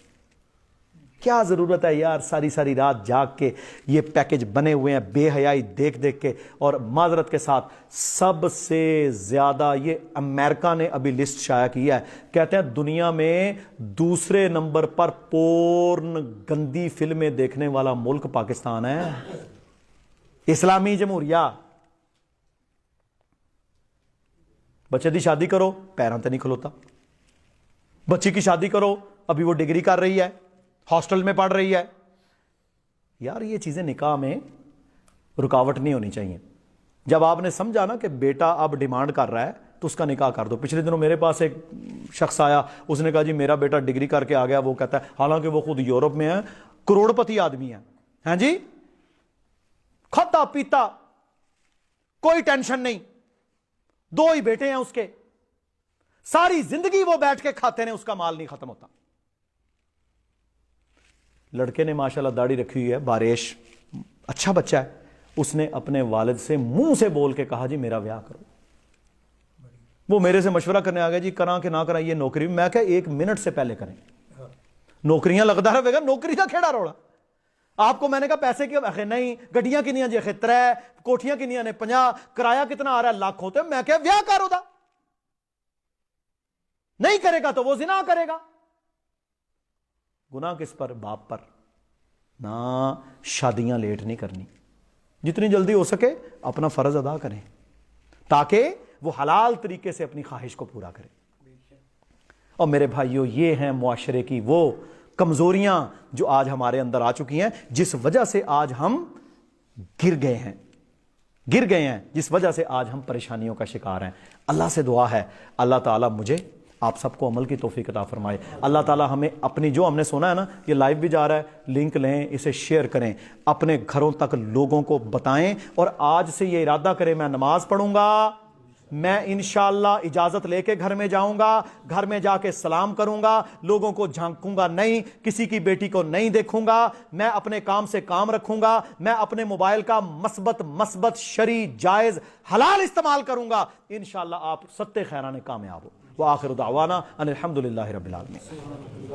کیا ضرورت ہے یار ساری رات جاگ کے، یہ پیکج بنے ہوئے ہیں بے حیائی دیکھ کے۔ اور معذرت کے ساتھ سب سے زیادہ یہ امریکہ نے ابھی لسٹ شائع کیا ہے، کہتے ہیں دنیا میں دوسرے نمبر پر پورن گندی فلمیں دیکھنے والا ملک پاکستان ہے، اسلامی جمہوریہ۔ بچے دی شادی کرو پیراں تے نہیں کھلوتا، بچی کی شادی کرو ابھی وہ ڈگری کر رہی ہے، ہاسٹل میں پڑھ رہی ہے۔ یار یہ چیزیں نکاح میں رکاوٹ نہیں ہونی چاہیے۔ جب آپ نے سمجھا نا کہ بیٹا اب ڈیمانڈ کر رہا ہے تو اس کا نکاح کر دو۔ پچھلے دنوں میرے پاس ایک شخص آیا، اس نے کہا جی میرا بیٹا ڈگری کر کے آ گیا، وہ کہتا ہے حالانکہ وہ خود یورپ میں ہے، کروڑ پتی آدمی ہے، ہاں جی، کھاتا پیتا کوئی ٹینشن نہیں، 2 ہی بیٹے ہیں اس کے، ساری زندگی وہ بیٹھ کے کھاتے ہیں، اس کا مال نہیں ختم ہوتا۔ لڑکے نے ماشاءاللہ داڑھی رکھی ہوئی ہے، بارش، اچھا بچہ ہے، اس نے اپنے والد سے منہ سے بول کے کہا جی میرا بیاہ کرو۔ وہ میرے سے مشورہ کرنے آ گیا جی کراں کہ نہ کراں یہ نوکری، میں کہا 1 منٹ سے پہلے کریں، نوکریاں لگتا رہے گا، نوکری کا کھیڑا روڑا۔ آپ کو میں نے کہا پیسے کی نہیں، گڈیاں کنیاں جی 3، کوٹھیاں کنیاں نے 50، کرایہ کتنا آ رہا ہے لاکھ ہوتے، میں کہا بیاہ کرو دا، نہیں کرے گا تو وہ زنا کرے گا۔ گناہ کس پر؟ باپ پر۔ نہ شادیاں لیٹ نہیں کرنی، جتنی جلدی ہو سکے اپنا فرض ادا کریں تاکہ وہ حلال طریقے سے اپنی خواہش کو پورا کرے۔ اور میرے بھائیوں یہ ہیں معاشرے کی وہ کمزوریاں جو آج ہمارے اندر آ چکی ہیں، جس وجہ سے آج ہم گر گئے ہیں، جس وجہ سے آج ہم پریشانیوں کا شکار ہیں۔ اللہ سے دعا ہے اللہ تعالیٰ مجھے آپ سب کو عمل کی توفیق عطا فرمائے۔ اللہ تعالیٰ ہمیں اپنی جو ہم نے سنا ہے نا، یہ لائیو بھی جا رہا ہے، لنک لیں، اسے شیئر کریں، اپنے گھروں تک لوگوں کو بتائیں، اور آج سے یہ ارادہ کریں میں نماز پڑھوں گا، میں انشاءاللہ اجازت لے کے گھر میں جاؤں گا، گھر میں جا کے سلام کروں گا، لوگوں کو جھانکوں گا نہیں، کسی کی بیٹی کو نہیں دیکھوں گا، میں اپنے کام سے کام رکھوں گا، میں اپنے موبائل کا مثبت شرعی جائز حلال استعمال کروں گا، انشاءاللہ آپ ستے خیرانے کامیاب ہو۔ وآخر دعوانا ان الحمد للہ رب العالمین۔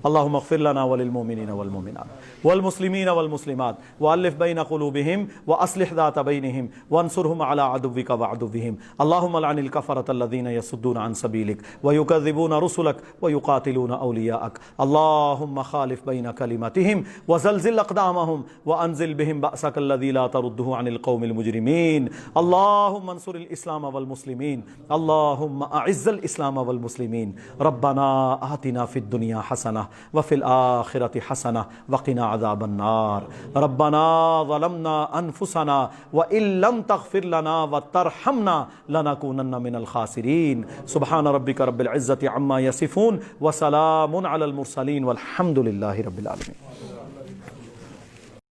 اللہم اغفر لنا وللمؤمنین والمؤمنات والمسلمین والمسلمات والف بین قلوبہم واصلح ذات بینہم وانصرہم علی عدوک وعدوہم۔ اللہم لعن الکفرۃ الذین یصدون عن سبیلک ویکذبون رسلک ویقاتلون اولیاءک۔ اللہم خالف بین کلمتہم وزلزل اقدامہم وانزل بہم بأسک الذی لا تردہ عن القوم المجرمین۔ اللہم انصر الاسلام والمسلمین، اللہم اعز الاسلام والمسلمین۔ ربنا آتنا فی الدنیا حسنہ وفی الآخرۃ حسنہ وقنا عذاب النار۔ ربنا ظلمنا انفسنا وان لم تغفر لنا وترحمنا لنکونن من الخاسرین۔ سبحان ربک رب العزۃ عما یصفون وسلام علی المرسلین والحمد للہ رب العالمین۔